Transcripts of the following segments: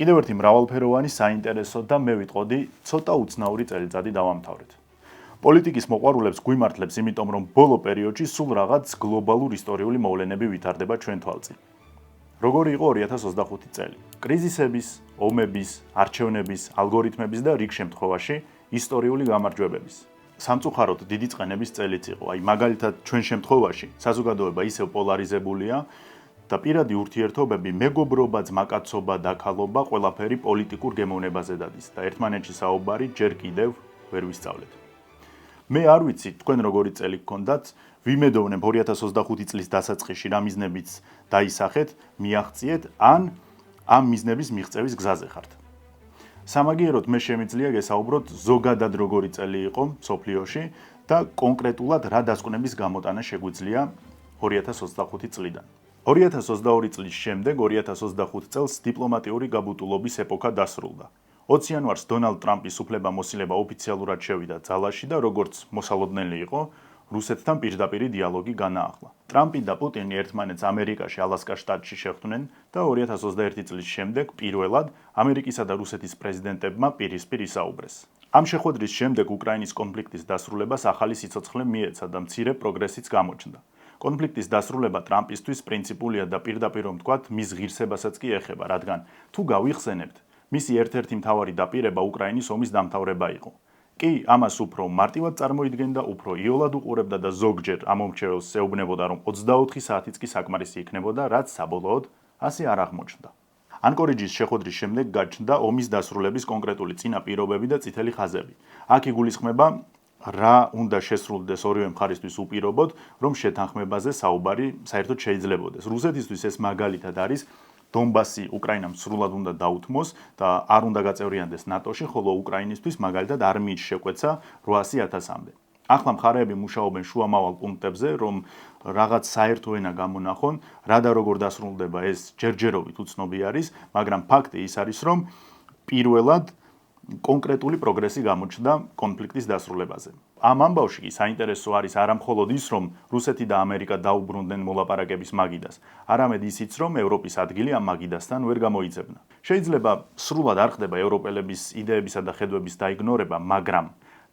კიდევ ერთი მრავალფეროვანი საინტერესო და მე ვიტყოდი ცოტა უცნაური წელიწადი დავამთავრეთ. პოლიტიკის მოყვარულებს გვიმართლებს, იმიტომ რომ ბოლო პერიოდში სულ რაღაც გლობალურ ისტორიული მოვლენები ვითარდება ჩვენ თვალწინ. როგორი იყო 2025 წელი? კრიზისების, ომების, არჩევნების, ალგორითმების და რიგ შემთხვევაში ისტორიული გამარჯვებების. სამწუხაროდ დიდი წყენების წელიც იყო. აი მაგალითად ჩვენ შემთხვევაში საზოგადოება ისევ პოლარიზებულია და პირადი ურთიერთობები, მეგობრობა, ძმაკაცობა, დაქალობა ყველაფერი პოლიტიკურ გემოვნებაზე დადის და ერთმანეთში საუბარი ჯერ კიდევ ვერ ვისწავლეთ. მე არ ვიცი თქვენ როგორი წელი გქონდათ, ვიმედოვნებ 2025 წლის დასაწყისში რა მიზნებიც დაისახეთ, მიაღწიეთ ან ამ მიზნების მიღწევის გზაზე ხართ. სამაგიეროდ მე შემიძლია გესაუბროთ ზოგადად როგორი წელი იყო მსოფლიოში და კონკრეტულად რა დასკვნების გამოტანა შეგვიძლია 2025 წლიდან. 2022 წლის შემდეგ 2025 წელს დიპლომატიური გაბუტულობის ეპოქა დასრულდა. 20 იანვარს დონალდ ტრამპის უფლებამოსილება ოფიციალურად შევიდა ძალაში და როგორც მოსალოდნელი იყო, რუსეთთან პირდაპირი დიალოგი განაახლა. ტრამპი და პუტინი ერთმანეთს ამერიკაში ალასკას შტატში შეხვდნენ და 2021 წლის შემდეგ პირველად ამერიკისა და რუსეთის პრეზიდენტებმა პირისპირ ისაუბრეს. ამ შეხვედრის შემდეგ უკრაინის კონფლიქტის დასრულებას ახალი სიცოცხლე მიეცა და მცირე პროგრესიც გამოჩნდა. კონფლიქტის დასრულება ტრამპისთვის პრინციპულია და პირდაპირ რომ ვთქვათ, მის ღირსებასაც კი ეხება, რადგან თუ გავიხსენებთ, მისი ერთ-ერთი მთავარი დაპირება უკრაინის ომის დამთავრება იყო. კი, ამას უფრო მარტივად წარმოიდგენდა, უფრო იოლად უყურებდა და ზოგჯერ ამ მომრჩეველს ეუბნებოდა, რომ 24 საათიც კი საკმარისი იქნებოდა, რაც საბოლოოდ ასე არ აღმოჩნდა. ანკორიჯის შეხვედრის შემდეგ გაჩნდა ომის დასრულების კონკრეტული წინა პირობები და წითელი ხაზები. აქ იგულისხმება რა უნდა შესრულდეს ორივე მხარისთვის უპირობოდ, რომ შეთანხმებაზე საუბარი საერთოდ შეიძლებოდეს. რუსეთისთვის ეს მაგალითად არის დონბასი უკრაინამ სრულად უნდა დაუთმოს და არ უნდა გაწევრიანდეს ნატოში, ხოლო უკრაინისთვის მაგალითად არმიის შეკვეცა 800.000-მდე. ახლა მხარეები მუშაობენ შუამავალ პუნქტებზე, რომ რაღაც საერთო ენა გამონახონ, რა და როგორ დასრულდება ეს ჯერჯერობით უცნობი არის, მაგრამ ფაქტი ის არის, რომ პირველად კონკრეტული პროგრესი გამოჩნდა კონფლიქტის დასრულებაზე. ამ ამბავში კი საინტერესო არის არა მხოლოდ ის, რომ რუსეთი და ამერიკა დაუბრუნდნენ მოლაპარაკების მაგიდას, არამედ ისიც, რომ ევროპის ადგილი ამ მაგიდასთან ვერ გამოიძებნა. შეიძლება სრულად არ ხდება ევროპელების იდეებისა და ხედვების დაიგნორება, მაგრამ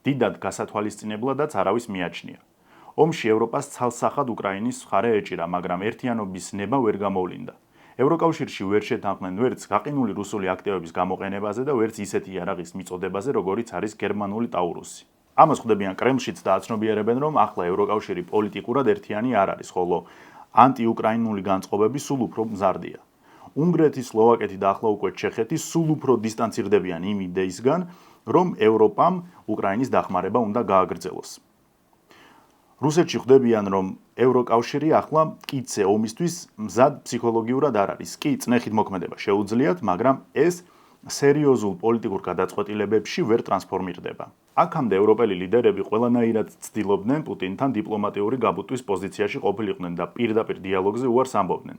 დიდად გასათვალისწინებლადაც არავის მიაჩნია. ომში ევროპას ცალსახად უკრაინის მხარე ეჭირა, მაგრამ ერთიანობის ნება ვერ გამოვლინდა. ევროკავშირში ვერ შეთანხმდნენ ვერც გაყინული რუსული აქტივების გამოყენებაზე და ვერც ისეთი იარაღის მიწოდებაზე, როგორიც არის გერმანული ტაურუსი. ამას ხვდებიან კრემლშიც და აცნობიერებენ, რომ ახლა ევროკავშირი პოლიტიკურად ერთიანი არ არის, ხოლო ანტიუკრაინული განწყობები სულ უფრო მზარდია. უნგრეთი, სლოვაკეთი და ახლა უკვე ჩეხეთი სულ უფრო დისტანცირდებიან იმ იდეისგან, რომ ევროპამ უკრაინის დახმარება უნდა გააგრძელოს. რუსეთში ხვდებიან, რომ ევროკავშირი ახლა მტკიცე ომისთვის მზად ფსიქოლოგიურად არ არის. კი, წნეხით მოქმედება შეუძლიათ, მაგრამ ეს სერიოზულ პოლიტიკურ გადაწყვეტილებებში ვერ ტრანსფორმირდება. აქამდე ევროპელი ლიდერები ყველანაირად ცდილობდნენ პუტინთან დიპლომატიური გაბუტვის პოზიციაში ყოფილიყვნენ და პირდაპირ დიალოგზე უარს ამბობდნენ.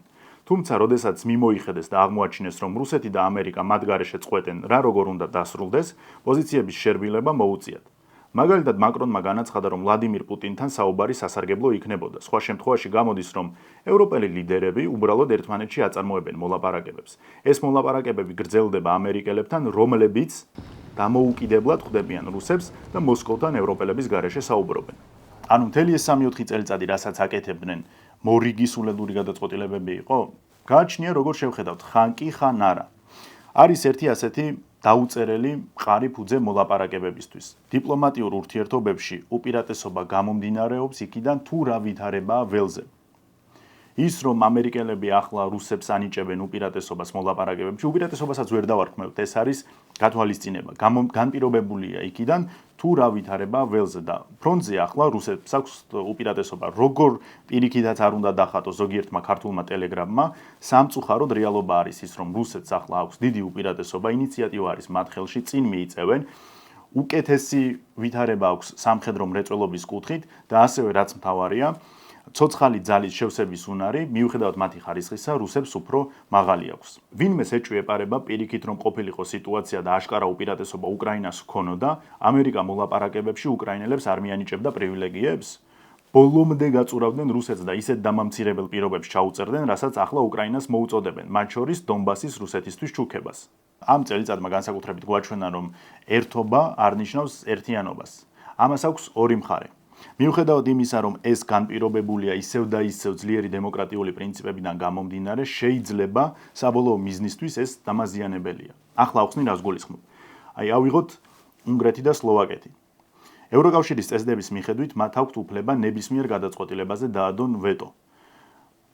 თუმცა, როდესაც მიმოიხედეს და აღმოაჩინეს, რომ რუსეთი და ამერიკა მათ გარეშე წყვეტენ რა როგორ უნდა დასრულდეს, პოზიციების შერბილება მოუწიათ. მაგალითად, მაკრონმა განაცხადა, რომ ვლადიმირ პუტინთან საუბარი სასარგებლო იქნებოდა. სხვა შემთხვევაში გამოდის, რომ ევროპელი ლიდერები უბრალოდ ერთმანეთში აწარმოებენ მოლაპარაკებებს. ეს მოლაპარაკებები გრძელდება ამერიკელებთან, რომლებიც დამოუკიდებლად ხვდებიან რუსებს და მოსკოვთან ევროპელების გარეშე საუბრობენ. ანუ მთელი ეს 3-4 წელიწადი, რასაც აკეთებდნენ, მორიგისულადური გადაწყვეტილებები იყო? გააჩნია როგორ შევხედავთ, ხან კი, ხან არა. არის ერთი ასეთი დაუწერელი მყარი ფუძე მოლაპარაკებებისთვის. დიპლომატიურ ურთიერთობებში უპირატესობა გამომდინარეობს იქიდან, თუ რა ვითარებაა ველზე. ის, რომ ამერიკელები ახლა რუსებს ანიჭებენ უპირატესობას მოლაპარაკებებში, უპირატესობასაც ვერ დავარქმევთ, ეს არის გათვალისწინება. განპირობებულია იქიდან, თუ რა ვითარებაა ველზე და ფრონტზე ახლა რუსებს აქვს უპირატესობა. როგორ პირიქითაც არ უნდა დახატოს ზოგიერთმა ქართულმა ტელეგრამმა, სამწუხაროდ რეალობა არის ის, რომ რუსეთს ახლა აქვს დიდი უპირატესობა, ინიციატივა არის მათ ხელში, წინ მიიწევენ. უკეთესი ვითარება აქვს სამხედრო მრეწველობის კუთხით და ასევე რაც მთავარია, ცოცხალი ძალის შევსების უნარი, მიუხედავად მათი ხარისხისა, რუსებს უფრო მაღალი აქვს. ვინმეს ეჭვი ეპარება პირიქით, რომ ყოფილიყო სიტუაცია და აშკარა უპირატესობა უკრაინას ჰქონოდა, ამერიკა მოლაპარაკებებში უკრაინელებს არ მიანიჭებდა პრივილეგიებს? ბოლომდე გაწურავდნენ რუსეთს და ისეთ დამამცირებელ პირობებს ჩაუწერდნენ, რასაც ახლა უკრაინას მოუწოდებენ, მათ შორის დონბასის რუსეთისთვის ჩუქებას. ამ წელიწადმა განსაკუთრებით გვაჩვენა, რომ ერთობა არ ნიშნავს ერთიანობას. ამას აქვს ორი მხარე. მიუხედავად იმისა, რომ ეს განპირობებულია ისევ და ისევ ძლიერი დემოკრატიული პრინციპებიდან გამომდინარე, შეიძლება საბოლოო მიზნისთვის ეს დამაზიანებელია. ახლა ახსნი რას გულისხმობ. ავიღოთ უნგრეთი და სლოვაკეთი. ევროკავშირის წესდების მიხედვით მათ აქვთ უფლება ნებისმიერ გადაწყვეტილებაზე დაადონ ვეტო.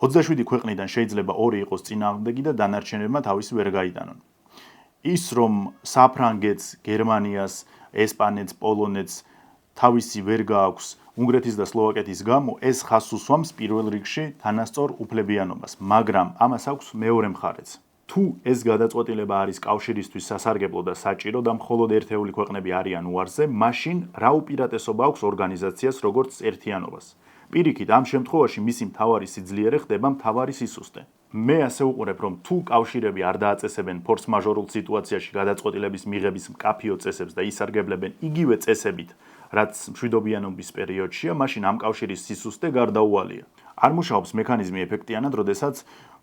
27 ქვეყნიდან შეიძლება 2 იყოს წინააღმდეგი და დანარჩენებმა თავისი ვერ გაიტანონ. ის რომ საფრანგეთს, გერმანიას, ესპანეთს, პოლონეთს თავისი ვერ გააქვს უნგრეთის და სლოვაკეთის გამო, ეს ხაზს უსვამს პირველ რიგში თანასწორ უფლებიანობას, მაგრამ ამას აქვს მეორე მხარეც. თუ ეს გადაწყვეტილება არის კავშირისთვის სასარგებლო და საჭირო და მხოლოდ ერთეული ქვეყნები არიან უარზე, მაშინ რა უპირატესობა აქვს ორგანიზაციას როგორც ერთიანობას? პირიქით, ამ შემთხვევაში მისი მთავარი სიძლიერე ხდება მთავარი სისუსტე. მე ასე უყურებ, რომ თუ კავშირები არ დააწესებენ ფორს-მაჟორულ სიტუაციაში გადაწყვეტილების მიღების მკაფიო წესებს და ისარგებლებენ იგივე წესებით, რაც მშვიდობიანობის პერიოდშია, მაშინ ამ კავშირის სისუსტე გარდაუვალია. არ მუშაობს მექანიზმი ეფექტიანად, როდესაც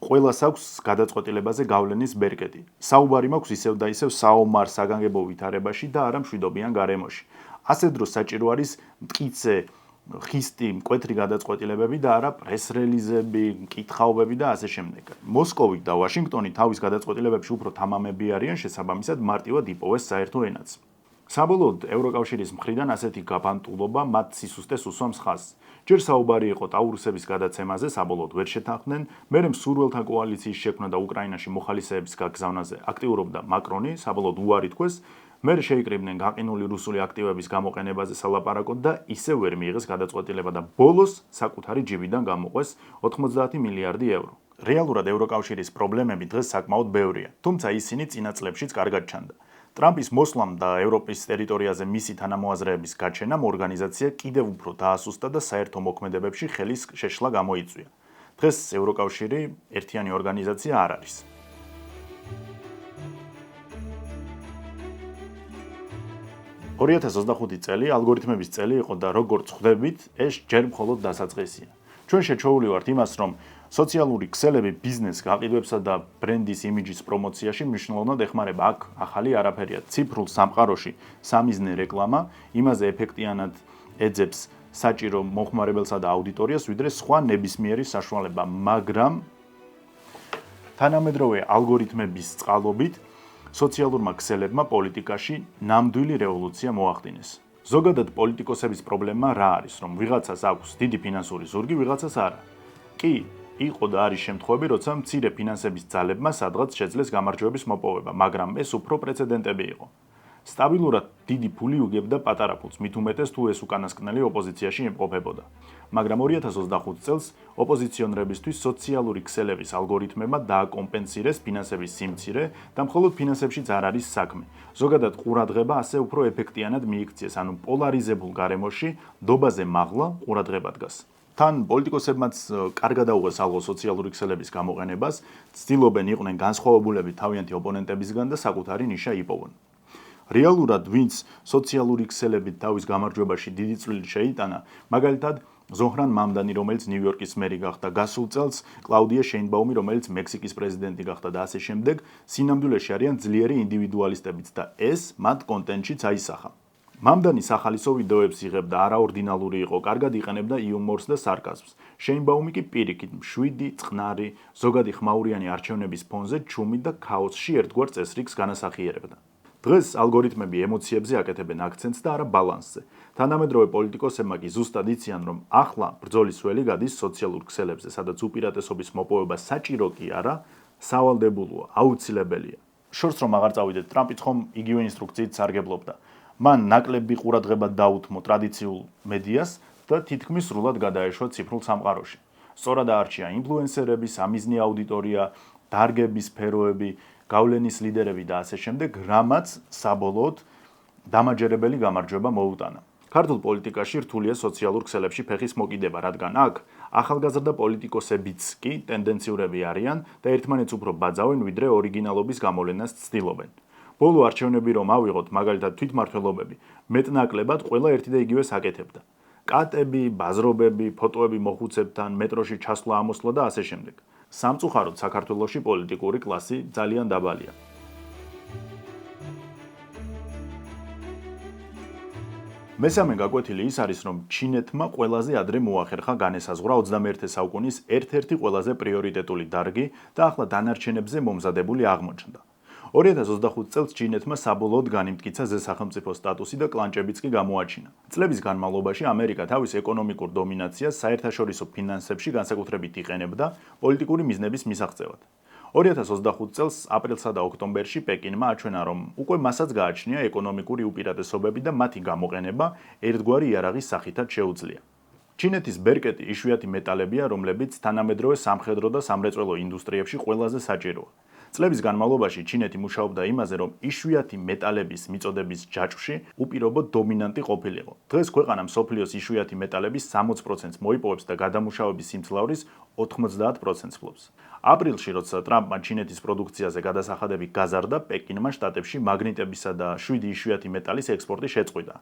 ყველას აქვს გადაწყვეტილებაზე გავლენის ბერკეტი. საუბარი მაქვს ისევ და ისევ საომარ საგანგებო ვითარებაში და არა მშვიდობიან გარემოში. ასე დროს საჭირო არის მტკიცე ხისტი მკვეთრი გადაწყვეტილებები და არა პრეს-რელიზები, მკითხაობები და ასე შემდეგ. მოსკოვი და ვაშინგტონი თავის გადაწყვეტილებებში უფრო თამამები არიან, შესაბამისად მარტივად იპოვეს საერთო ენაც. საბოლოოდ ევროკავშირის მხრიდან ასეთი გაბანტულობა მათ სისუსტეს უსვამს ხაზს. ჯერ საუბარი იყო ტაურუსების გადაცემაზე, საბოლოოდ ვერ შეთანხმდნენ, მერე მსურველთა კოალიციის შექმნა და უკრაინაში მოხალისეების გაგზავნაზე აქტიურობდა მაკრონი, საბოლოოდ უარი თქვეს, მერე შეიკრიბნენ გაყინული რუსული აქტივების გამოყენებაზე სალაპარაკოდ და ისევ ვერ მიიღეს გადაწყვეტილება და ბოლოს საკუთარი ჯიბიდან გამოყვეს 90 მილიარდი ევრო. რეალურად ევროკავშირის პრობლემები დღეს საკმაოდ ბევრია, თუმცა ისინი წინა წლებშიც კარგად ჩანდა. ტრამპის მოსვლამ და ევროპის ტერიტორიაზე მისი თანამოაზრეების გაჩენამ ორგანიზაცია კიდევ უფრო დაასუსტა და საერთო მოქმედებებში ხელის შეშლა გამოიწვია. დღეს ევროკავშირი ერთიანი ორგანიზაცია არ არის. 2025 წელი ალგორითმების წელი იყო და როგორც ხვდებით, ეს ჯერ მხოლოდ დასაწყისია. ჩვენ შეჩვეული ვართ იმას, რომ სოციალური ქსელები ბიზნეს გაყიდვებსა და ბრენდის იმიჯის პრომოციაში მნიშვნელოვნად ეხმარება. აქ ახალი არაფერია. ციფრულ სამყაროში სამიზნე რეკლამა იმაზე ეფექტიანად ეძებს საჭირო მოხმარებელსა და აუდიტორიას, ვიდრე სხვა ნებისმიერი საშუალება, მაგრამ თანამედროვე ალგორითმების წყალობით სოციალურმა ქსელებმა პოლიტიკაში ნამდვილი რევოლუცია მოახდინეს. ზოგადად პოლიტიკოსების პრობლემა რა არის, რომ ვიღაცას აქვს დიდი ფინანსური ზურგი, ვიღაცას არა. კი, იყო და არის შემთხვევები, როცა მცირე ფინანსების ძალებმა სადღაც შეძლეს გამარჯვების მოპოვება, მაგრამ ეს უფრო პრეცედენტები იყო. სტაბილურად დიდი ფული უგებდა პატარა ფულს, მით უმეტეს თუ ეს უკანასკნელი ოპოზიციაში იმყოფებოდა. მაგრამ 2025 წელს ოპოზიციონრებისთვის სოციალური ქსელების ალგორითმებმა დააკომპენსირეს ფინანსების სიმცირე და მხოლოდ ფინანსებშიც არ არის საქმე. ზოგადად ყურადღება ასე უფრო ეფექტიანად მიიქციეს, ანუ პოლარიზებულ გარემოში დობაზე მაღლა ყურადღება დგას. თან პოლიტიკოსებმაც კარგად აუღეს ალღო სოციალური ქსელების გამოყენებას, ცდილობენ იყვნენ განსხვავებულები თავიანთი ოპონენტებისგან და საკუთარი ნიშა იპოვონ. რეალურად ვინც სოციალური ქსელებით თავის გამარჯვებაში დიდი წვლილი შეიტანა, მაგალითად ზოჰრან მამდანი, რომელიც ნიუ-იორკის მერი გახდა, გასულ წელს კლაუდია შეინბაუმი, რომელიც მექსიკის პრეზიდენტი გახდა და ასე შემდეგ, სინამდვილეში არიან ძლიერი ინდივიდუალისტებიც და ეს მათ კონტენტშიც აისახა. მამდანი სახალისო ვიდეოებს იღებდა, არაორდინალური იყო, კარგად იყენებდა იუმორს და სარკაზმს. შეინბაუმი კი პირიქით, მშვიდი, წყნარი, ზოგადი ხმაურიანი არჩევნების ფონზე ჩუმი და ქაოსში ერთგვარ წესრიგს განასახიერებდა. დღეს ალგორითმები ემოციებზე აკეთებენ აქცენტს და არა ბალანსზე. თანამედროვე პოლიტიკოსებმა კი ზუსტად იციან, რომ ახლა ბრძოლის ველი გადის სოციალურ ქსელებზე, სადაც უპირატესობის მოპოვება საჭირო კი არა, სავალდებულოა, აუცილებელია. შორს რომ აღარ წავიდეთ, ტრამპიც ხომ იგივე ინსტრუქციით სარგებლობდა. მან ნაკლები ყურადღება დაუთმო ტრადიციულ მედიას და თითქმის სრულად გადაეშვა ციფრულ სამყაროში. სწორად აარჩია ინფლუენსერები, სამიზნე აუდიტორია, დარგების სფეროები, გავლენის ლიდერები და ასე შემდეგ, რამაც საბოლოოდ დამაჯერებელი გამარჯვება მოუტანა. ქართულ პოლიტიკაში რთულია სოციალურ ქსელებში ფეხის მოკიდება, რადგან აქ ახალგაზრდა პოლიტიკოსებიც კი ტენდენციურები არიან და ერთმანეთს უფრო ბაძავენ, ვიდრე ორიგინალობის გამოვლენას ცდილობენ. ბოლო არჩევნები რომ ავიღოთ, მაგალითად თვითმმართველობები, მეტნაკლებად ყველა ერთი და იგივეს აკეთებდა. კატები, ბაზრობები, ფოტოები მოხუცებთან, მეტროში ჩასვლა-ამოსვლა და ასე შემდეგ. სამწუხაროდ საქართველოში პოლიტიკური კლასი ძალიან დაბალია. მესამე გაკვეთილი ის არის, რომ ჩინეთმა ყველაზე ადრე მოახერხა განესაზღვრა 21 საუკუნის ერთ-ერთი ყველაზე პრიორიტეტული დარგი და ახლა დანარჩენებზე მომზადებული აღმოჩნდა. 2025 წელს ჩინეთმა საბოლოოდ განიმტკიცა ზესახელმწიფო სტატუსი და კლანჭებიც კი გამოაჩინა. წლების განმავლობაში ამერიკა თავის ეკონომიკურ დომინაციას საერთაშორისო ფინანსებში განსაკუთრებით იყენებდა პოლიტიკური მიზნების მისაღწევად. 2025 წელს აპრილსა და ოქტომბერში პეკინმა აჩვენა, რომ უკვე მასაც გააჩნია ეკონომიკური უპირატესობები და მათი გამოყენება ერთგვარი იარაღის სახითაც შეუძლია. ჩინეთის ბერკეტი იშვიათი მეტალებია, რომლებიც თანამედროვე სამხედრო და სამრეწველო ინდუსტრიებში ყველაზე საჭიროა. წლების განმავლობაში ჩინეთი მუშაობდა იმაზე, რომ იშვიათი მეტალების მიწოდების ჯაჭვში უპირობო დომინანტი ყოფილიყო. დღეს ქვეყანა მსოფლიოს იშვიათი მეტალების 60%-ს მოიპოვებს და გადამუშავების სიმძლავრის 90%-ს ფლობს. აპრილში, როცა ტრამპმა ჩინეთის პროდუქციაზე გადასახადები გაზარდა, პეკინმა შტატებში მაგნიტებისა და 7 იშვიათი მეტალის ექსპორტი შეწყვიტა.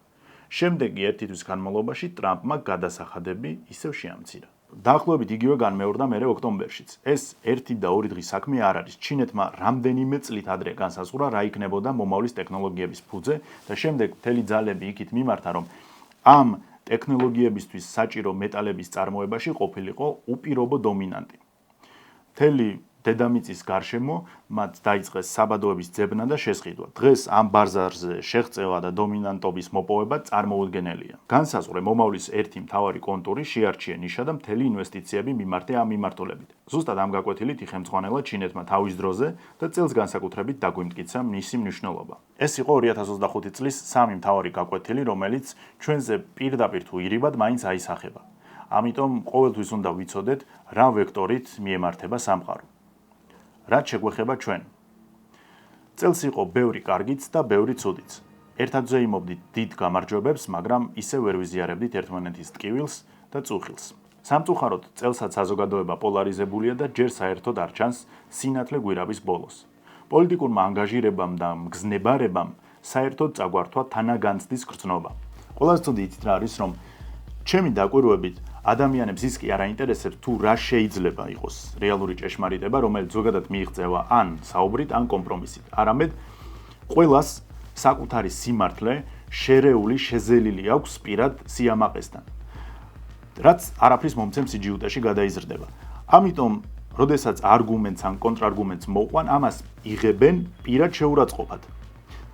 შემდეგი ერთი თვის განმავლობაში ტრამპმა გადასახადები ისევ შეამცირა. დაახლოებით იგივე განმეორდა მერე ოქტომბერშიც. ეს 1 და 2 დღის საქმე არ არის. ჩინეთმა რამდენიმე წლით ადრე განსაზღვრა, რა იქნებოდა მომავლის ტექნოლოგიების ფუძე და შემდეგ მთელი ძალები იქით მიმართა, რომ ამ ტექნოლოგიებისთვის საჭირო მეტალების წარმოებაში ყოფილიყო უპირობო დომინანტი. მთელი დედამიწის გარშემო მათ დაიწყეს საბადოების ძებნა და შესყიდვა. დღეს ამ ბაზარზე შეღწევა და დომინანტობის მოპოვება წარმოუდგენელია. განსაზღვრე მომავლის ერთი მთავარი კონტური, შეარჩიე ნიშა და მთელი ინვესტიციები მიმართე ამ მიმართულებით. ზუსტად ამ გაკვეთილით იხემძღვანელა ჩინეთმა თავის დროზე და წელს განსაკუთრებით დაგვიმტკიცა მისი მნიშვნელობა. ეს იყო 2025 წლის სამი მთავარი გაკვეთილი, რომელიც ჩვენზე პირდაპირ თუ ირიბად მაინც აისახება. ამიტომ ყოველთვის უნდა ვიცოდეთ, რა ვექტორით მიემართება სამყარო. რაც შეგვეხება ჩვენ. წელს იყო ბევრი კარგიც და ბევრი ცუდიც. ერთადზე იმობდით დიდ გამარჯვებებს, მაგრამ ისე ვერ ვიზიარებდით ერთმანეთის ტკივილს და წუხილს. სამწუხაროდ, წელსაც საზოგადოება პოლარიზებულია და ჯერ საერთოდ არ ჩანს სინათლე გვირაბის ბოლოს. პოლიტიკურმა ანგაჟირებამ და მგზნებარებამ საერთოდ წაგვართვა თანაგანცდის გრძნობა. ყველაზე ცუდი იცით რა არის, რომ ჩემი დაკვირვებით ადამიანებს ის კი არ აინტერესებს თუ რა შეიძლება იყოს რეალური ჭეშმარიტება, რომელიც ზოგადად მიიღწევა ან საუბრით, ან კომპრომისით. არამედ ყველას საკუთარი სიმართლე შერეული, შეზელილი აქვს პირად სიამაყესთან, რაც არაფრის მომცემ სიჯიუტეში გადაიზრდება. ამიტომ, როდესაც არგუმენტს ან კონტრარგუმენტს მოყვან, ამას იღებენ პირად შეურაცხყოფად.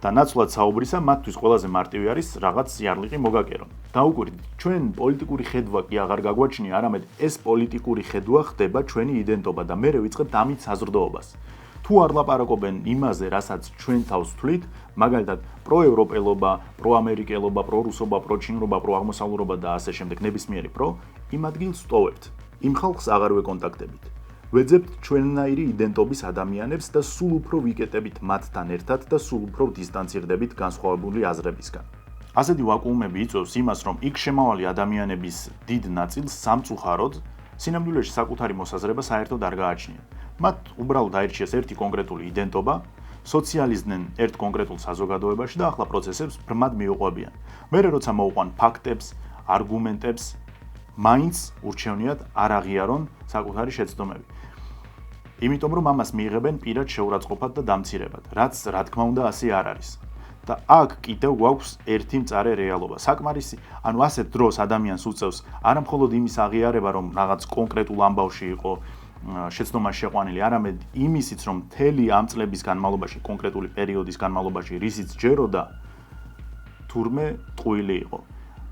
და ნაცვლად საუბრისა მათთვის ყველაზე მარტივი არის რაღაც იარლიყი მოგაკერო. დაუკვირდით, ჩვენ პოლიტიკური ხედვა კი აღარ გაგვაჩნია, არამედ ეს პოლიტიკური ხედვა ხდება ჩვენი იდენტობა და მერე ვიწყებთ ამით საზრდოობას. თუ არ ლაპარაკობენ იმაზე, რასაც ჩვენ თავს ვთვლით, მაგალითად, პროევროპელობა, პროამერიკელობა, პრორუსობა, პროჩინურობა, პროაღმოსავლურობა და ასე შემდეგ ნებისმიერი იმ ადგილს ვტოვებთ. იმ ხალხს აღარ ვეკონტაქტებით. ვეძებთ ჩვენნაირი იდენტობის ადამიანებს და სულ უფრო ვიკეტებით მათთან ერთად და სულ უფრო დისტანცირდებით განსხვავებული აზრებისგან. ასეთი ვაკუუმები იწვევს იმას, რომ იქ შემავალი ადამიანების დიდ ნაწილს სამწუხაროდ სინამდვილეში საკუთარი მოსაზრება საერთოდ არ გააჩნიათ. მათ უბრალოდ აირჩიეს ერთი კონკრეტული იდენტობა, სოციალიზდნენ ერთ კონკრეტულ საზოგადოებაში და ახლა პროცესებს ბრმად მიუყვებიან. მერე როცა მოუყვან ფაქტებს, არგუმენტებს, მაინც ურჩევნიათ არ აღიარონ საკუთარი შეცდომები. იმიტომ რომ ამას მიიღებენ პირად შეურაცხყოფად და დამცირებად, რაც რა თქმა უნდა ასე არ არის. და აქ კიდევ გვაქვს ერთი მწარე რეალობა. საკმარისი, ანუ ასეთ დროს ადამიანს უწევს არა მხოლოდ იმის აღიარება, რომ რაღაც კონკრეტულ ამბავში იყო შეცდომა შეყვანილი, არამედ იმისიც, რომ მთელი ამ წლების განმავლობაში, კონკრეტული პერიოდის განმავლობაში რისიც ჯეროდა, თურმე ტყუილი იყო.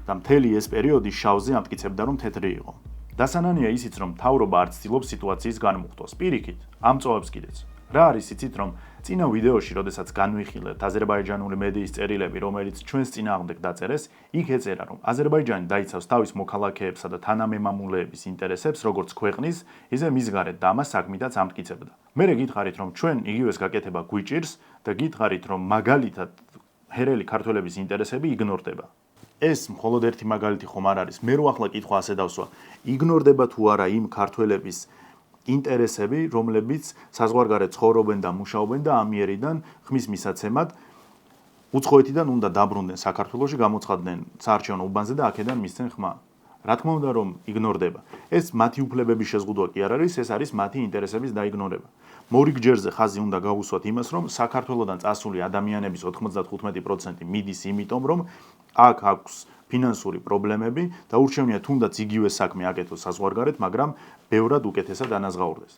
და მთელი ეს პერიოდი შავზე ამტკიცებდა, რომ თეთრი იყო. დასანანია ისიც, რომ მთავრობა არ ცდილობს სიტუაციის განმუხტვას. პირიქით, ამწოვებს კიდეც. რა არის იცით, რომ წინა ვიდეოში, როდესაც განვიხილეთ აზერბაიჯანული მედიის წერილები, რომელიც ჩვენს წინააღმდეგ დაწერეს, იქ ეწერა, რომ აზერბაიჯანი დაიცავს თავის მოქალაქეებსა და თანამემამულეების ინტერესებს, როგორც ქვეყნის, ისე მის გარეთ და ამას საქმითაც ამტკიცებდა. მერე გითხარით, რომ ჩვენ იგივეს გაკეთება გვიჭირს და გითხარით, რომ მაგალითად ჰერელი ქართველების ინტერესები იგნორდება. ეს მხოლოდ ერთი მაგალითი ხომ არ არის. მე რო ახლა კითხვა ასე დავსვა, იგნორდება თუ არა იმ ქართველების ინტერესები, რომლებიც საზღვარგარეთ ცხოვრობენ და მუშაობენ და ამიერიდან ხმის მისაცემად უცხოეთიდან უნდა დაბრუნდნენ საქართველოში, გამოცხადდნენ საარჩევნო უბანზე და აქედან მისცენ ხმა. რა თქმა უნდა რომ იგნორდება. ეს მათი უფლებების შეზღუდვა კი არ არის, ეს არის მათი ინტერესების დაიგნორება. მორიგ ჯერზე ხაზი უნდა გავუსვათ იმას, რომ საქართველოსდან წასული ადამიანების 95% მიდის იმიტომ, რომ აქ აქვს ფინანსური პრობლემები და ურჩევნია თუნდაც იგივე საქმე აკეთოს საზღვარგარეთ, მაგრამ ბევრად უკეთესად ანაზღაურდეს.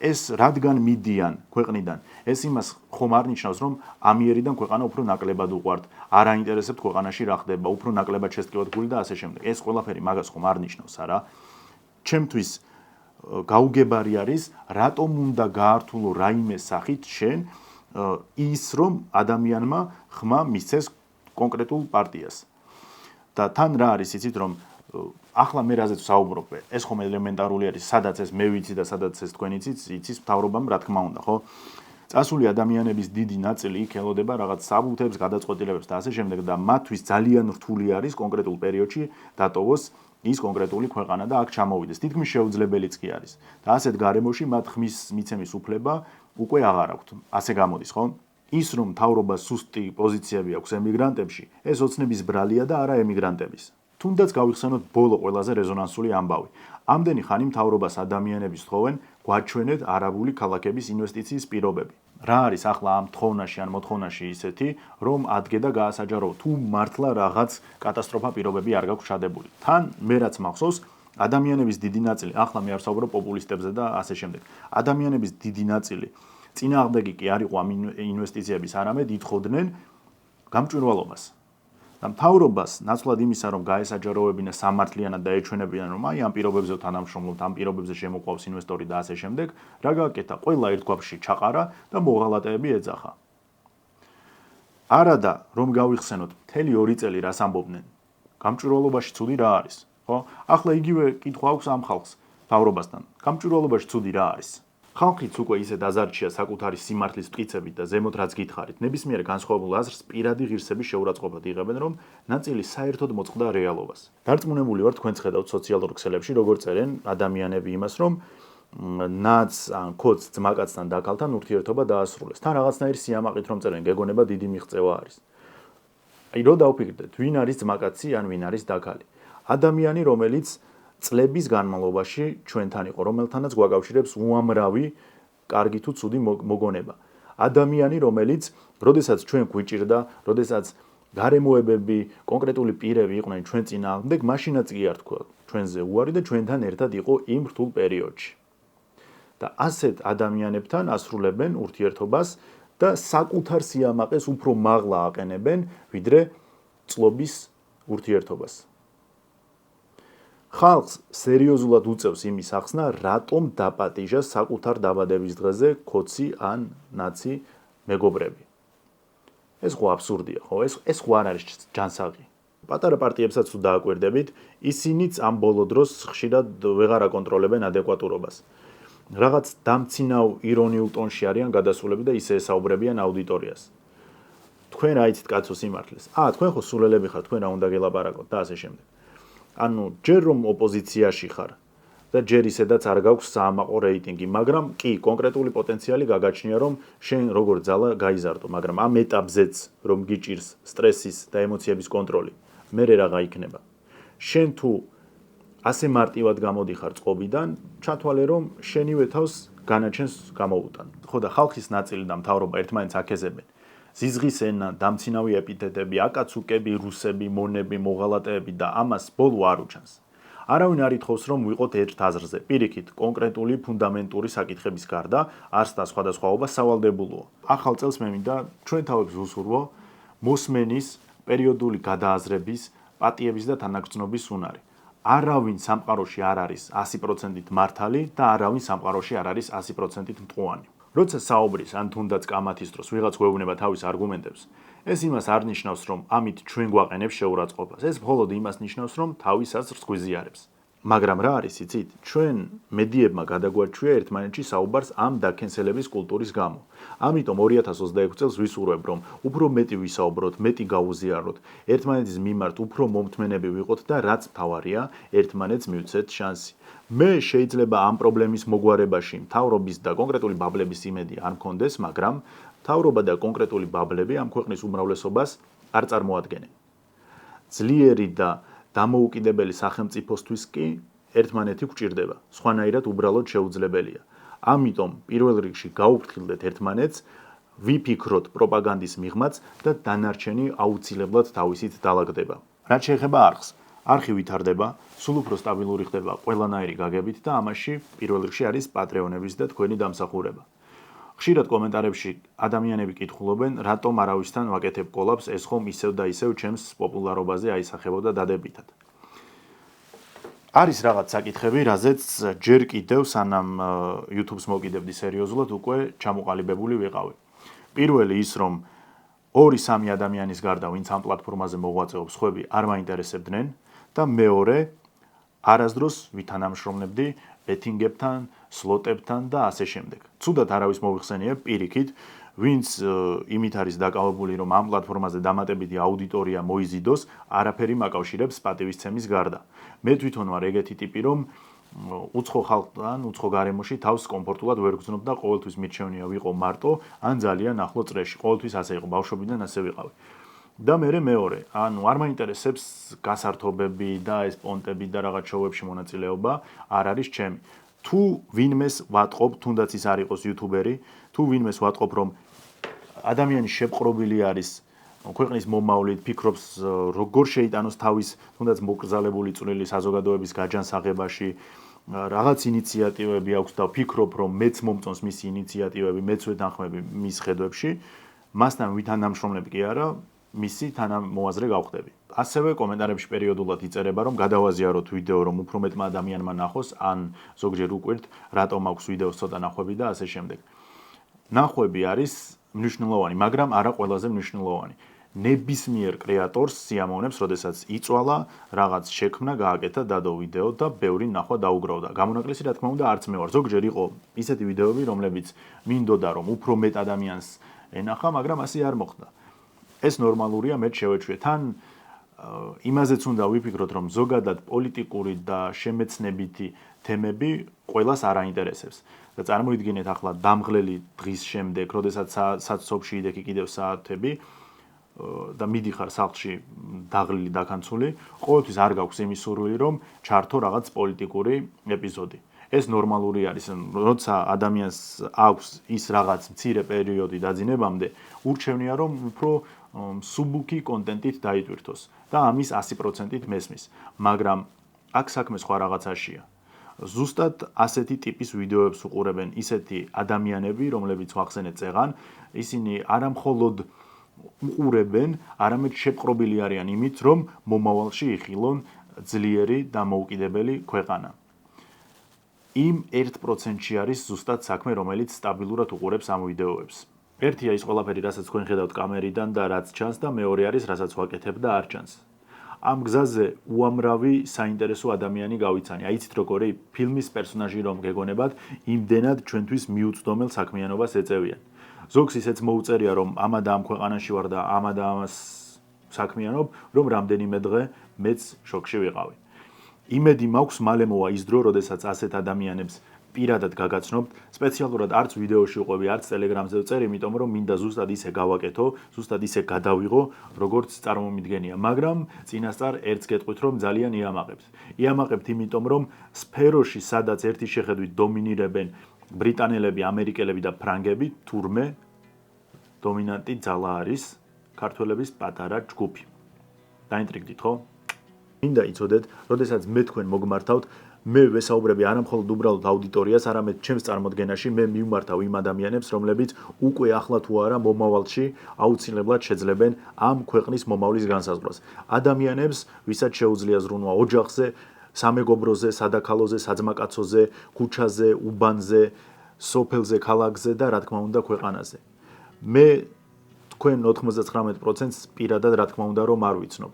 ეს რადგან მიდიან ქვეყნიდან, ეს იმას ხომ არ ნიშნავს, რომ ამიერიდან ქვეყანა უფრო ნაკლებად უყვართ, არ აინტერესებთ ქვეყანაში რა ხდება, უფრო ნაკლებად შესტკივათ გული და ასე შემდეგ. ეს ყველაფერი მაგას ხომ არ ნიშნავს, არა? ჩემთვის გაუგებარი არის, რატომ უნდა გაართულო რაიმე სახით შენ ის, რომ ადამიანმა ხმა მისცეს კონკრეტულ პარტიას. და თან რა არის იცით, რომ ახლა მე რაზეც საუბრობ, ეს ხომ ელემენტარული არის, სადაც ეს მე ვიცი და სადაც ეს თქვენ იცის მთავრობამ რა თქმა უნდა, ხო? წასული ადამიანების დიდი ნაწილი იქ ელოდება რაღაც საბუთებს, გადაწყვეტილებებს და ასე შემდეგ და მათთვის ძალიან რთული არის კონკრეტულ პერიოდში დატოვოს ის კონკრეტული ქვეყანა და აქ ჩამოვიდეს. თითქმის შეუძლებელიც კი არის. და ასეთ გარემოში მათ ხმის მიცემის უფლება უკვე აღარ აქვთ. ასე გამოდის, ხო? ის რომ მთავრობას სუსტი პოზიციები აქვს ემიგრანტებში, ეს ოცნების ბრალია და არა ემიგრანტების. თუნდაც გავიხსენოთ ბოლო ყველაზე რეზონანსული ამბავი. ამდენი ხანი მთავრობას ადამიანები სთხოვენ გვაჩვენეთ არაბული ქალაქების ინვესტიციის პირობები. რა არის ახლა ამ თხოვნაში ან მოთხოვნაში ისეთი, რომ ადგე და გაასაჯარო თუ მართლა რაღაც კატასტროფა პირობები არ გაქვს ჩადებული. თან მე რაც მახსოვს, ადამიანების დიდი ნაწილი, ახლა მე არ ვსაუბრობ პოპულისტებზე და ასე შემდეგ. ადამიანების დიდი ნაწილი წინააღმდეგი კი არ იყო ამ ინვესტიციების, არამედ ითხოვდნენ გამჭვირვალობას. და მთავრობას ნაცვლად იმისა, რომ გაესაჯაროებინა სამართლიანად და ეჩვენებიან, რომ აი ამ პირობებზე თანამშრომლობთ, ამ პირობებზე შემოყვავს ინვესტორი და ასე შემდეგ, რა გააკეთა, ყველა ერთ გვაფში ჩაყარა და მოღალატეები ეძახა. არადა რომ გავიხსენოთ, მთელი 2 წელი რას ამბობდნენ, გამჭვირვალობაში ცუდი რა არის, ხო? ახლა იგივე კითხვა აქვს ამ ხალხს მთავრობასთან. გამჭვირვალობაში ცუდი რა არის? ხალხიც უკვე ისე დაზარჩია საკუთარი სიმართლის მტკიცებით და ზემოთ რაც გითხარით, ნებისმიერ განსხვავებულ აზრს პირადი ღირსების შეურაცხყოფად იღებენ, რომ ნაწილი საერთოდ მოწყდა რეალობას. დარწმუნებული ვარ, თქვენც ხედავთ სოციალურ ქსელებში, როგორ წერენ ადამიანები იმას, რომ ნაც ან ქოც ძმაკაცთან და ქალთან ურთიერთობა დაასრულეს. თან რაღაცნაირი სიამაყით რომ წერენ, გეგონება დიდი მიღწევა არის. აი რო დავფიქრდეთ, ვინ არის ძმაკაცი ან ვინ არის დაქალი? ადამიანი, რომელიც წლების განმავლობაში ჩვენთან იყო, რომელთანაც გვაკავშირებს უამრავი კარგი თუ ცუდი მოგონება. ადამიანი, რომელიც, როდესაც ჩვენ გვიჭირდა, როდესაც გარემოებები, კონკრეტული პირები იყვნენ ჩვენ წინააღმდეგ, მაშინაც კი არ თქვა ჩვენზე უარი და ჩვენთან ერთად იყო იმ რთულ პერიოდში. და ასეთ ადამიანებთან ასრულებენ ურთიერთობას და საკუთარ სიამაყეს უფრო მაღლა აყენებენ, ვიდრე წლობის ურთიერთობას. ხალხს სერიოზულად უწევს იმის ახსნა, რატომ დაპატიჟა საკუთარ დაბადების დღეზე ქოცი ან ნაცი მეგობრები. ეს ხო აბსურდია, ხო? ეს ხო არ არის ჯანსაღი. პატარა პარტიებსაც თუ დააკვირდებით, ისინიც ამ ბოლო დროს ხშირად ვეღარ აკონტროლებენ ადეკვატურობას. რაღაც დამცინავ ირონიულ ტონში არიან გადასულები და ისე ესაუბრებიან აუდიტორიას. თქვენ რა იცით კაცო სიმართლეს? თქვენ ხო სულელები ხართ, თქვენ რა უნდა გელაპარაკოთ და ასე შემდეგ. ანუ ჯერ რომ ოპოზიციაში ხარ და ჯერ ისედაც არ გაქვს საამაყო რეიტინგი, მაგრამ კი კონკრეტული პოტენციალი გაგაჩნია, რომ შენ როგორ ძალა გაიზარდო, მაგრამ ამ ეტაპზეც რომ გიჭირს სტრესის და ემოციების კონტროლი, მერე რა გაიქნება. შენ თუ ასე მარტივად გამოდიხარ წყობიდან, ჩათვალე რომ შენივე თავს განაჩენს გამოუტან. ხო და ხალხის ნაწილი და მთავრობა ერთმანეთს აკეზებენ. ზიზღის ენა, დამცინავი ეპითეტები, აკაცუკები, რუსები, მონები, მოღალატეები და ამას ბოლო არ უჩანს. არავინ არ ითხოვს, რომ ვიყოთ ერთ აზრზე. პირიქით, კონკრეტული ფუნდამენტური საკითხების გარდა, არც და სხვადასხვაობა სავალდებულოა. ახალ წელს მე მინდა ჩვენ თავებს ვუსურვო მოსმენის, პერიოდული გადააზრების, პატიების და თანაგრძნობის უნარი. არავინ სამყაროში არ არის 100%-ით მართალი და არავინ სამყაროში არ არის 100%-ით მტყუანი. როცა საუბრის ან თუნდაც კამათის დროს ვიღაც გვეუბნება თავის არგუმენტებს, ეს იმას არ ნიშნავს, რომ ამით ჩვენ გვაყენებს შეურაცხყოფას. ეს მხოლოდ იმას ნიშნავს, რომ თავის აზრს გვიზიარებს. მაგრამ რა არის იცით? ჩვენ მედიებმა გადაგვარჩია ერთმანეთში საუბარს ამ დაქენსელების კულტურის გამო. ამიტომ 2026 წელს ვისურვებ, რომ უფრო მეტი ვისაუბროთ, მეტი გავუზიაროთ, ერთმანეთის მიმართ უფრო მომთმენები ვიყოთ და რაც მთავარია, ერთმანეთს მივცეთ შანსი. მე შეიძლება ამ პრობლემის მოგვარებაში მთავრობის და კონკრეტული ბაბლების იმედი არ მქონდეს, მაგრამ მთავრობა და კონკრეტული ბაბლები ამ ქვეყნის უმრავლესობას არ წარმოადგენენ. ძლიერი და დამოუკიდებელი სახელმწიფოსთვის კი ერთმანეთი გვჭირდება, სხვანაირად უბრალოდ შეუძლებელია. ამიტომ პირველ რიგში გაუფრთხილდეთ ერთმანეთს, ვიფიქროთ პროპაგანდის მიღმაც და დანარჩენი აუცილებლად თავისით დაალაგდება. რაც შეეხება არხს, არხი ვითარდება, სულ უფრო სტაბილური ხდება ყველანაირი გაგებით და ამაში პირველ რიგში არის პატრეონების და თქვენი დამსახურება. ხშირად კომენტარებში ადამიანები კითხულობენ, რატომ არავისთან ვაკეთებ კოლაბს, ეს ხომ ისევ და ისევ ჩემს პოპულარობაზე აისახებოდა დადებითად. არის რაღაც საკითხები, რაზეც ჯერ კიდევ სანამ YouTube-ს მოვკიდებდი სერიოზულად, უკვე ჩამოყალიბებული ვიყავი. პირველი ის, რომ 2-3 ადამიანის გარდა, ვინც ამ პლატფორმაზე მოღვაწეობს, ხვები არ მაინტერესებდნენ და მეორე, არასდროს ვითანამშრომლებდი ბეთინგებთან, სლოტებთან და ასე შემდეგ. ცუდად არავის მოვიხსენიებ პირიქით, ვინც იმით არის დაკავებული, რომ ამ პლატფორმაზე დამატებითი აუდიტორია მოიზიდოს, არაფერი მაკავშირებს პატივისცემის გარდა. მე თვითონ ვარ ეგეთი ტიპი, რომ უცხო ხალხთან, უცხო გარემოში თავს კომფორტულად ვერ გრძნობ და ყოველთვის მირჩევნია ვიყო მარტო, ან ძალიან ახლო წრეში. ყოველთვის ასე იყო, ბავშვობიდან ასე ვიყავი. და მეორე, ანუ არ მაინტერესებს გასართობები და ეს პონტები და რაღაც შოუებში მონაწილეობა, არ არის ჩემი. თუ ვინმეს ვატყობ, თუნდაც ის არ იყოს იუთუბერი, თუ ვინმეს ვატყობ, რომ ადამიანი შეპყრობილი არის ქვეყნის მომავლით, ფიქრობს როგორ შეიტანოს თავის თუნდაც მოკრძალებული წვლილი საზოგადოების გაჯანსაღებაში, რაღაც ინიციატივები აქვს და ვფიქრობ, რომ მეც მომწონს მისი ინიციატივები, მეც ვეთანხმები მის ხედვებში, მასთან ვითანამშრომლები კი არა, მისი თანამოაზრე გავხდები. ასევე კომენტარებში პერიოდულად იწერება, რომ გადავაზიაროთ ვიდეო, რომ უფრო მეტმა ადამიანმა ნახოს, ან ზოგჯერ უკვირთ, რატომ აქვს ვიდეოს ცოტა ნახვები და ასე შემდეგ. ნახვები არის მნიშვნელოვანი, მაგრამ არა ყველაზე მნიშვნელოვანი. ნებისმიერ კრეატორს სიამოვნებს, როდესაც იწვალა, რაღაც შექმნა, გააკეთა, დადო ვიდეო და ბევრი ნახვა დაუგროვდა. გამონაკლისი რა თქმა უნდა არც მე ვარ. ზოგჯერ იყო ისეთი ვიდეოები, რომლებიც მინდოდა, რომ უფრო მეტ ადამიანს ენახა, მაგრამ ასე არ მოხდა. ეს ნორმალურია, მეც შევეჩვიე. თან იმაზეც უნდა ვიფიქროთ, რომ ზოგადად პოლიტიკური და შემეცნებითი თემები ყველას არ აინტერესებს. და წარმოიდგინეთ ახლა დამღლელი დღის შემდეგ, როდესაც საცობში идеქი კიდევ საათები და მიდიხარ სახლში დაღლილი დაქანცული, ყოველთვის არ გაქვს იმის სურვილი, რომ ჩართო რაღაც პოლიტიკური ეპიზოდი. ეს ნორმალური არის, როცა ადამიანს აქვს ის რაღაც მცირე პერიოდი დაძინებამდე, ურჩევნია რომ უფრო სუბუქი კონტენტით დაიტვირთოს და ამის 100%-ით მესმის. მაგრამ აქ საქმე სხვა რაღაცაშია. ზუსტად ასეთი ტიპის ვიდეოებს უყურებენ ისეთი ადამიანები, რომლებიც ვახსენეთ წეღან, ისინი არამხოლოდ უყურებენ, არამედ შეპყრობილი არიან იმით, რომ მომავალში იხილონ ძლიერი დამოუკიდებელი ქვეყანა. იმ 1%-ში არის ზუსტად საქმე, რომელიც სტაბილურად უყურებს ამ ვიდეოებს. ერთია ის ყველაფერი, რასაც თქვენ ხედავთ კამერიდან და რაც ჩანს და მეორე არის, რასაც ვაკეთებ და არ ჩანს. ამ გზაზე უამრავი საინტერესო ადამიანი გავიცანი. აიცით როგორი ფილმის პერსონაჟი რომ გეგონებათ, იმდენად ჩვენთვის მიუწვდომელ საქმიანობას ეწევიან. ზოგს ისეც მოუწერია, რომ ამა და ამ ქვეყანაში ვარ და ამა და ამას საქმიანობ, რომ რამდენიმე დღე მეც შოკში ვიყავი. იმედი მაქვს, მალე მოვა ის დრო, როდესაც ასეთ ადამიანებს პირადად გაგაცნობთ, სპეციალურად არც ვიდეოში უყვები, არც ტელეგრამზე ვწერ, იმიტომ რომ მინდა ზუსტად ისე გავაკეთო, ზუსტად ისე გადავიღო, როგორც წარმომიდგენია, მაგრამ წინასწარ ერთს გეტყვით, რომ ძალიან იამაყებთ. იამაყებთ იმიტომ, რომ სფეროში, სადაც ერთი შეხედვით დომინირებენ ბრიტანელები, ამერიკელები და ფრანგები, თურმე დომინანტი ძალა არის ქართველების პატარა ჯგუფი. დაინტრიგდით, ხო? მინდა იცოდეთ, როდესაც მე თქვენ მოგმართავთ, მე ვესაუბრები არამხოლოდ უბრალოდ აუდიტორიას, არამედ ჩემს წარმოდგენაში მე მივმართავ იმ ადამიანებს, რომლებიც უკვე ახლა თუ არა მომავალში აუცილებლად შეძლებენ ამ ქვეყნის მომავლის განსაზღვრას. ადამიანებს, ვისაც შეუძლია ზრუნვა ოჯახზე, სამეგობროზე, სადაქალოზე, საძმაკაცოზე, ქუჩაზე, უბანზე, სოფელზე, ქალაქზე და რა თქმა უნდა ქვეყანაზე. მე თქვენ 99%-ს პირადად რა თქმა უნდა რომ არ ვიცნობ.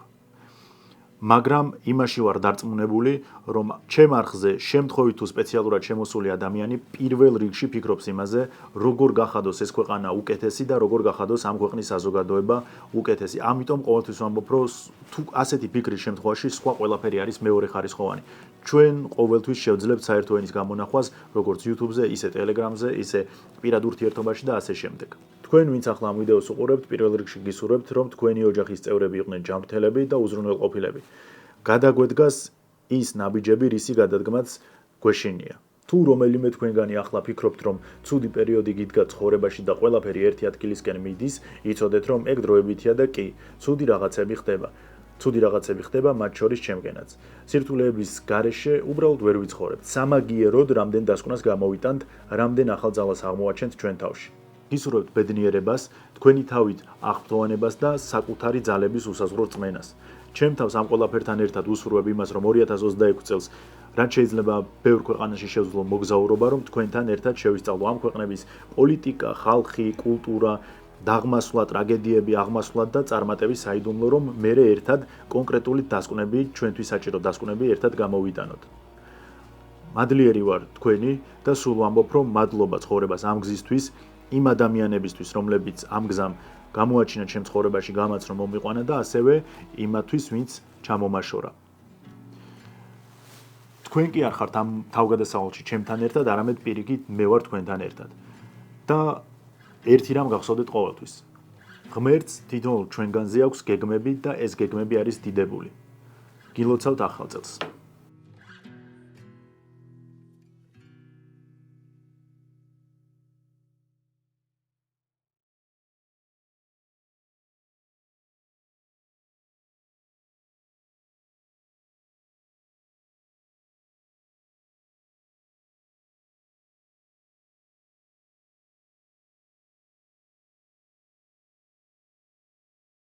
მაგრამ იმაში ვარ დარწმუნებული, რომ ჩემ არხზე შემთხვევით თუ სპეციალურად შემოსული ადამიანი პირველ რიგში ფიქრობს იმაზე, როგორ გახადოს ეს ქვეყანა უკეთესი და როგორ გახადოს ამ ქვეყნის საზოგადოება უკეთესი. ამიტომ ყოველთვის ვამბობ, რომ თუ ასეთი ფიქრის შემთხვევაში სხვა ყველაფერი არის მეორე ხარისხოვანი. ჩვენ ყოველთვის შევძლებთ საერთო ენის გამონახვას, როგორც YouTube-ზე, ისე Telegram-ზე, ისე პირად ურთიერთობაში და ასე შემდეგ. თქვენ ვინც ახლა ამ ვიდეოს უყურებთ, პირველ რიგში გისურვებთ, რომ თქვენი ოჯახის წევრები იყვნენ ჯანმრთელები და უზრუნველყოფილები. გადაგვედგას ის ნაბიჯები, რისი გადადგმაც გვეშინია. თუ რომელიმე თქვენგანი ახლა ფიქრობთ, რომ ცუდი პერიოდი გიდგა ცხოვრებაში და ყველაფერი ერთი ადგილისკენ მიდის, იცოდეთ, რომ ეგ დროებითია და კი, ცუდი რაღაცები ხდება. ცუდი რაღაცები ხდება, მათ შორის ჩემგენაც. სირთულეების გარეშე უბრალოდ ვერ ვიცხოვრებთ. სამაგიეროდ რამდენ დასკვნას გამოვიტანთ, რამდენ ახალ ძალას აღმოვაჩენთ ჩვენ თავში. გისურვებთ ბედნიერებას, თქვენი თავით აღფრთოვანებას და საკუთარი ძალების უსაზღვრო რწმენას. ჩემ თავს ამ ყველაფერთან ერთად უსურვებ იმას, რომ 2026 წელს რაც შეიძლება ბევრ ქვეყანაში შევძლო მოგზაურობა, რომ თქვენთან ერთად შევისწავლო ამ ქვეყნების პოლიტიკა, ხალხი, კულტურა, დაღმასვლა, ტრაგედიები, აღმასვლა და წარმატების საიდუმლო, რომ მე ერთად კონკრეტული დასკვნები, ჩვენთვის საჭირო დასკვნები ერთად გამოვიტანოთ. მადლიერი ვარ თქვენი და სულ ვამბობ, რომ მადლობა ცხოვრებას ამ გზისთვის, იმ ადამიანებისთვის, რომლებიც ამ გზამ გამოაჩინა ჩემ ცხოვრებაში, გამაც რომ მომიყვანა და ასევე იმათვის, ვინც ჩამომაშორა. თქვენ კი არ ხართ ამ თავგადასავალში ჩემთან ერთად, არამედ პირიქით მე ვარ თქვენთან ერთად. და ერთი რამ გახსოვდეთ ყოველთვის. ღმერთს თითოეულ ჩვენგანზე აქვს გეგმები და ეს გეგმები არის დიდებული. გილოცავთ ახალ წელს.